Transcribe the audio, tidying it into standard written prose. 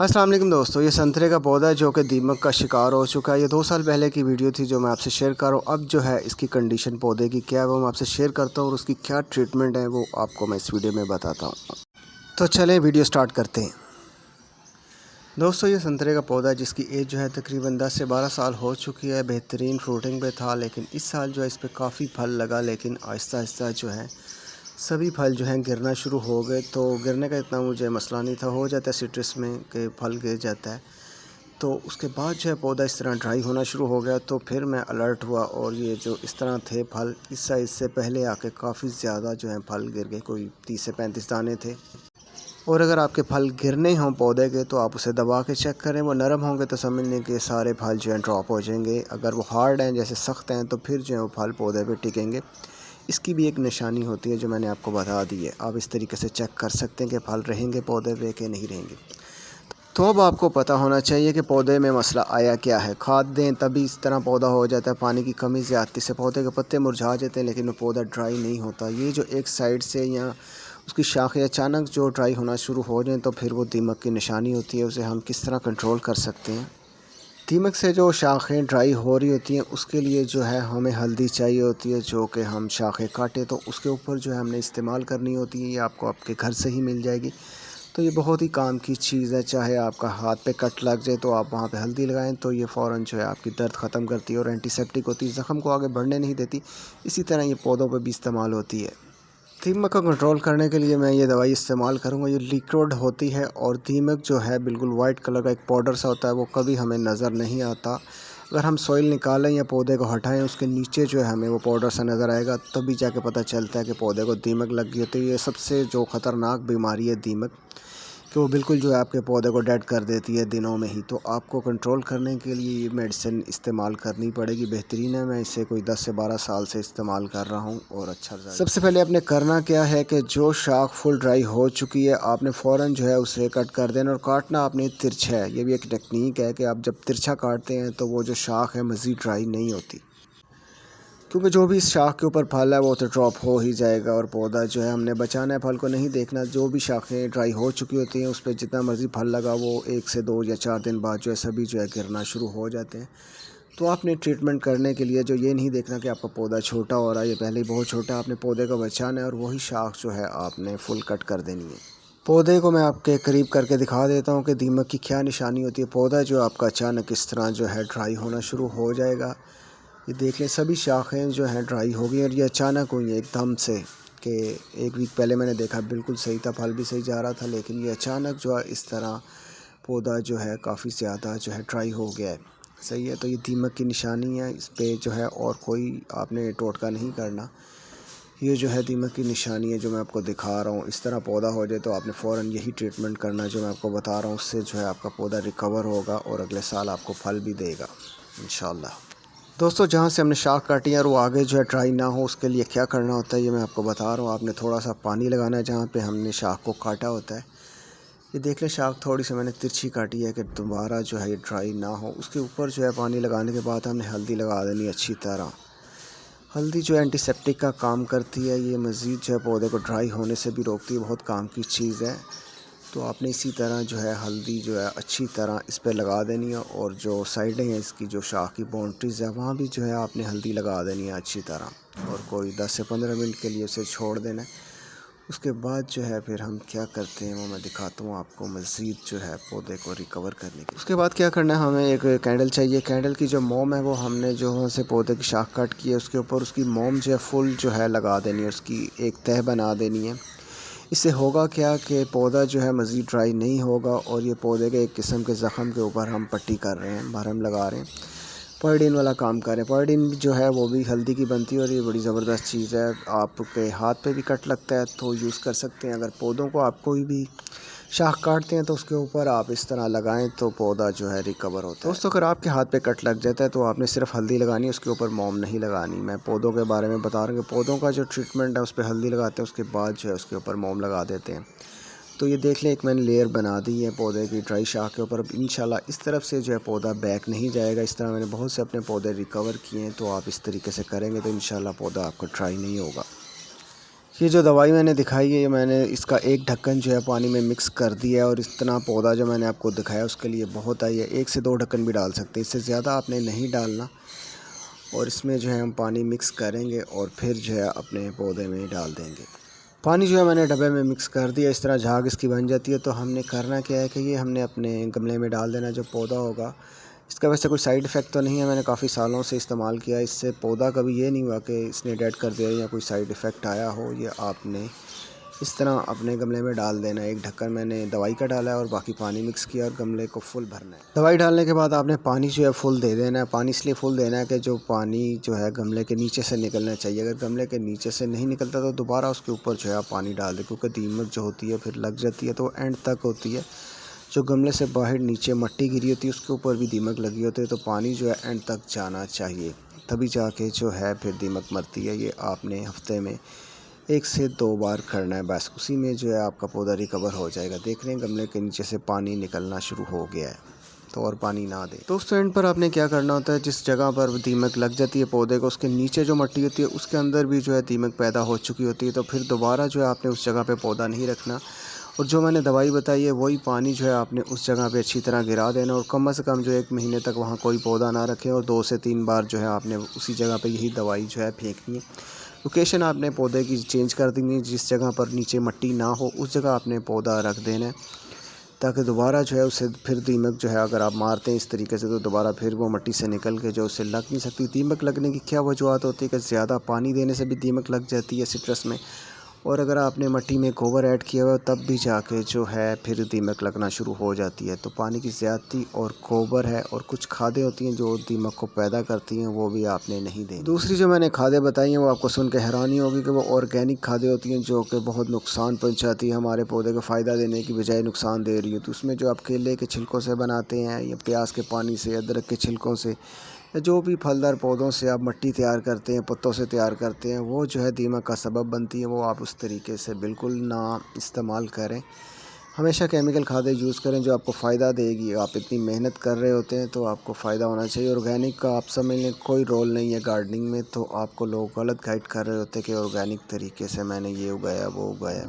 अस्सलाम वालेकुम दोस्तों, ये संतरे का पौधा है जो कि दीमक का शिकार हो चुका है। ये 2 साल पहले की वीडियो थी जो मैं आपसे शेयर कर रहा हूँ। अब जो है इसकी कंडीशन पौधे की क्या है वो मैं आपसे शेयर करता हूँ और उसकी क्या ट्रीटमेंट है वो आपको मैं इस वीडियो में बताता हूँ। तो चलें वीडियो स्टार्ट करते हैं। दोस्तों, ये संतरे का पौधा है जिसकी एज जो है तकरीबन 10 से 12 साल हो चुकी है। बेहतरीन फ्रूटिंग पे था, लेकिन इस साल जो है इस पर काफ़ी फल लगा, लेकिन आहिस्ता आहिस्ता जो है सभी फल जो हैं गिरना शुरू हो गए। तो गिरने का इतना मुझे मसला नहीं था, हो जाता है सिट्रस में कि फल गिर जाता है। तो उसके बाद जो है पौधा इस तरह ड्राई होना शुरू हो गया, तो फिर मैं अलर्ट हुआ और ये जो इस तरह थे फल, इस साइज़ से पहले आके काफ़ी ज़्यादा जो है फल गिर गए, कोई 30 से 35 दाने थे। और अगर आपके फल गिरने हों पौधे के तो आप उसे दबा के चेक करें, वो नरम होंगे तो समझ लें कि सारे फल जो हैं ड्रॉप हो जाएंगे। अगर वो हार्ड हैं, जैसे सख्त हैं, तो फिर जो है वो फल पौधे पे टिकेंगे। इसकी भी एक निशानी होती है जो मैंने आपको बता दी है। आप इस तरीके से चेक कर सकते हैं कि फल रहेंगे पौधे पे कि नहीं रहेंगे। तो अब आपको पता होना चाहिए कि पौधे में मसला आया क्या है। खाद दें तभी इस तरह पौधा हो जाता है। पानी की कमी ज़्यादती से पौधे के पत्ते मुरझा जाते हैं, लेकिन वो पौधा ड्राई नहीं होता। ये जो एक साइड से या उसकी शाखें अचानक जो ड्राई होना शुरू हो जाएँ तो फिर वो दीमक की निशानी होती है। उसे हम किस तरह कंट्रोल कर सकते हैं? दीमक से जो शाखें ड्राई हो रही होती हैं उसके लिए जो है हमें हल्दी चाहिए होती है, जो कि हम शाखें काटें तो उसके ऊपर जो है हमने इस्तेमाल करनी होती है। ये आपको आपके घर से ही मिल जाएगी। तो ये बहुत ही काम की चीज़ है। चाहे आपका हाथ पे कट लग जाए तो आप वहाँ पे हल्दी लगाएं तो ये फ़ौरन जो है आपकी दर्द ख़त्म करती है और एंटीसेप्टिक होती है, ज़ख़म को आगे बढ़ने नहीं देती। इसी तरह ये पौधों पे भी इस्तेमाल होती है। दीमक को कंट्रोल करने के लिए मैं ये दवाई इस्तेमाल करूँगा। ये लिक्विड होती है और दीमक जो है बिल्कुल वाइट कलर का एक पाउडर सा होता है, वो कभी हमें नज़र नहीं आता। अगर हम सॉइल निकालें या पौधे को हटाएं, उसके नीचे जो है हमें वो पाउडर सा नज़र आएगा, तभी जाके पता चलता है कि पौधे को दीमक लग गई होती है। ये सबसे जो ख़तरनाक बीमारी है दीमक, कि वो बिल्कुल जो है आपके पौधे को डेड कर देती है दिनों में ही। तो आपको कंट्रोल करने के लिए ये मेडिसिन इस्तेमाल करनी पड़ेगी। बेहतरीन है, मैं इसे कोई 10 से 12 साल से इस्तेमाल कर रहा हूँ और अच्छा रिज़ल्ट। सबसे पहले आपने करना क्या है कि जो शाख फुल ड्राई हो चुकी है आपने फ़ौरन जो है उसे कट कर देना, और काटना आपने तिरछा है। ये भी एक टेक्निक है कि आप जब तिरछा काटते हैं तो वो जो शाख है मज़ीद ड्राई नहीं होती, क्योंकि जो भी इस शाख के ऊपर फल है वो तो ड्रॉप हो ही जाएगा और पौधा जो है हमने बचाना है, फल को नहीं देखना। जो भी शाखें ड्राई हो चुकी होती हैं उस पर जितना मर्ज़ी फल लगा वो 1 से 2 या 4 दिन बाद जो है सभी जो है गिरना शुरू हो जाते हैं। तो आपने ट्रीटमेंट करने के लिए जो ये नहीं देखना कि आपका पौधा छोटा हो रहा है, ये पहले ही बहुत छोटा है, आपने पौधे को बचाना है और वही शाख जो है आपने फुल कट कर देनी है। पौधे को मैं आपके करीब करके दिखा देता हूँ कि दीमक की क्या निशानी होती है। पौधा जो आपका अचानक इस तरह जो है ड्राई होना शुरू हो जाएगा। ये देख लें सभी शाखें जो हैं ड्राई हो गई और ये अचानक हुई है एकदम से, कि 1 वीक पहले मैंने देखा बिल्कुल सही था, फल भी सही जा रहा था, लेकिन ये अचानक जो है इस तरह पौधा जो है काफ़ी ज़्यादा जो है ड्राई हो गया है। सही है, तो ये दीमक की निशानी है। इस पे जो है और कोई आपने टोटका नहीं करना। ये जो है दीमक की निशानी है जो मैं आपको दिखा रहा हूँ। इस तरह पौधा हो जाए तो आपने फ़ौरन यही ट्रीटमेंट करना जो मैं आपको बता रहा हूँ। उससे जो है आपका पौधा रिकवर होगा और अगले साल आपको फल भी देगा इंशाल्लाह। दोस्तों, जहाँ से हमने शाख काटी है और वो आगे जो है ड्राई ना हो उसके लिए क्या करना होता है ये मैं आपको बता रहा हूँ। आपने थोड़ा सा पानी लगाना है जहाँ पे हमने शाख को काटा होता है। ये देख लें शाख थोड़ी सी मैंने तिरछी काटी है कि दोबारा जो है ये ड्राई ना हो। उसके ऊपर जो है पानी लगाने के बाद हमने हल्दी लगा देनी अच्छी तरह। हल्दी जो है एंटीसेप्टिक का काम करती है। ये मज़ीद जो है पौधे को ड्राई होने से भी रोकती है, बहुत काम की चीज़ है। तो आपने इसी तरह जो है हल्दी जो है अच्छी तरह इस पे लगा देनी है और जो साइडें हैं इसकी जो शाख की बाउंड्रीज़ है वहाँ भी जो है आपने हल्दी लगा देनी है अच्छी तरह, और कोई 10 से 15 मिनट के लिए उसे छोड़ देना है। उसके बाद जो है फिर हम क्या करते हैं वो मैं दिखाता हूँ आपको मज़ीद जो है पौधे को रिकवर करने की। उसके बाद क्या करना है, हमें एक कैंडल चाहिए। कैंडल की जो मोम है वो हमने जो वहाँ से पौधे की शाख कट की है उसके ऊपर उसकी मोम जो है फुल जो है लगा देनी है, उसकी एक तह बना देनी है। इससे होगा क्या कि पौधा जो है मज़ीद ड्राई नहीं होगा और ये पौधे के एक किस्म के ज़ख़म के ऊपर हम पट्टी कर रहे हैं, भरम लगा रहे हैं, पायोडीन वाला काम कर रहे हैं। पायोडीन जो है वो भी हल्दी की बनती है और ये बड़ी ज़बरदस्त चीज़ है। आपके हाथ पे भी कट लगता है तो यूज़ कर सकते हैं। अगर पौधों को आप कोई भी शाख काटते हैं तो उसके ऊपर आप इस तरह लगाएं तो पौधा जो है रिकवर होता है। दोस्तों, अगर आपके हाथ पे कट लग जाता है तो आपने सिर्फ हल्दी लगानी है, उसके ऊपर मोम नहीं लगानी। मैं पौधों के बारे में बता रहा हूँ कि पौधों का जो ट्रीटमेंट है उस पर हल्दी लगाते हैं, उसके बाद जो है उसके ऊपर मोम लगा देते हैं। तो ये देख लें एक मैंने लेयर बना दी है पौधे की ड्राई शाख के ऊपर। अब इंशाल्लाह इस तरफ से जो है पौधा बैक नहीं जाएगा। इस तरह मैंने बहुत से अपने पौधे रिकवर किए हैं, तो आप इस तरीके से करेंगे तो इंशाल्लाह पौधा आपका ड्राई नहीं होगा। ये जो दवाई मैंने दिखाई है, ये मैंने इसका एक ढक्कन जो है पानी में मिक्स कर दिया है और इतना पौधा जो मैंने आपको दिखाया उसके लिए बहुत आई है। 1 से 2 ढक्कन भी डाल सकते हैं, इससे ज़्यादा आपने नहीं डालना। और इसमें जो है हम पानी मिक्स करेंगे और फिर जो है अपने पौधे में डाल देंगे। पानी जो है मैंने डब्बे में मिक्स कर दिया, इस तरह झाग इसकी बन जाती है। तो हमने करना क्या है कि ये हमने अपने गमले में डाल देना जो पौधा होगा। इसका वैसे कोई साइड इफ़ेक्ट तो नहीं है, मैंने काफ़ी सालों से इस्तेमाल किया, इससे पौधा कभी ये नहीं हुआ कि इसने डेड कर दिया या कोई साइड इफ़ेक्ट आया हो। ये आपने इस तरह अपने गमले में डाल देना है। एक ढक्कन मैंने दवाई का डाला है और बाकी पानी मिक्स किया और गमले को फुल भरना है। दवाई डालने के बाद आपने पानी जो है फुल दे देना है। पानी इसलिए फुल देना है कि जो पानी जो है गमले के नीचे से निकलना चाहिए। अगर गमले के नीचे से नहीं निकलता तो दोबारा उसके ऊपर जो है आप पानी डाल दें, क्योंकि दीमक जो होती है फिर लग जाती है तो एंड तक होती है। जो गमले से बाहर नीचे मिट्टी गिरी होती है उसके ऊपर भी दीमक लगी होती है, तो पानी जो है एंड तक जाना चाहिए, तभी जाके जो है फिर दीमक मरती है। ये आपने हफ्ते में 1 से 2 बार करना है, बस उसी में जो है आपका पौधा रिकवर हो जाएगा। देख रहे हैं गमले के नीचे से पानी निकलना शुरू हो गया है, तो और पानी ना दें। दोस्तों एंड पर आपने क्या करना होता है, जिस जगह पर दीमक लग जाती है पौधे को, उसके नीचे जो मिट्टी होती है उसके अंदर भी जो है दीमक पैदा हो चुकी होती है, तो फिर दोबारा जो है आपने उस जगह पे पौधा नहीं रखना। और जो मैंने दवाई बताई है वही पानी जो है आपने उस जगह पे अच्छी तरह गिरा देना और कम से कम जो 1 महीने तक वहाँ कोई पौधा ना रखें और 2 से 3 बार जो है आपने उसी जगह पे यही दवाई जो है फेंकनी है। लोकेशन आपने पौधे की चेंज कर देनी है, जिस जगह पर नीचे मिट्टी ना हो उस जगह आपने पौधा रख देना है, ताकि दोबारा जो है उसे फिर दीमक जो है अगर आप मारते हैं इस तरीके से तो दोबारा फिर वो मिट्टी से निकल के जो उसे लग नहीं सकती। दीमक लगने की क्या वजूहत होती है कि ज़्यादा पानी देने से भी दीमक लग जाती है सिट्रस में, और अगर आपने मिट्टी में गोबर ऐड किया हुआ तब भी जाके जो है फिर दीमक लगना शुरू हो जाती है। तो पानी की ज़्यादती और गोबर है और कुछ खादें होती हैं जो दीमक को पैदा करती हैं, वो भी आपने नहीं देनी। दूसरी जो मैंने खादें बताई हैं वो आपको सुन के हैरानी होगी कि वो ऑर्गेनिक खादें होती हैं जो कि बहुत नुकसान पहुँचाती है, हमारे पौधे को फ़ायदा देने की बजाय नुकसान दे रही है। तो उसमें जो आप केले के छिलकों से बनाते हैं या प्याज के पानी से, अदरक के छिलकों से, या जो भी फलदार पौधों से आप मिट्टी तैयार करते हैं, पत्तों से तैयार करते हैं, वो जो है दीमक का सबब बनती है। वो आप उस तरीके से बिल्कुल ना इस्तेमाल करें। हमेशा केमिकल खादें यूज़ करें जो आपको फ़ायदा देगी। आप इतनी मेहनत कर रहे होते हैं तो आपको फ़ायदा होना चाहिए। ऑर्गेनिक का आप समझ लें कोई रोल नहीं है गार्डनिंग में, तो आपको लोग गलत गाइड कर रहे होते हैं कि ऑर्गेनिक तरीके से मैंने ये उगाया वो उगाया।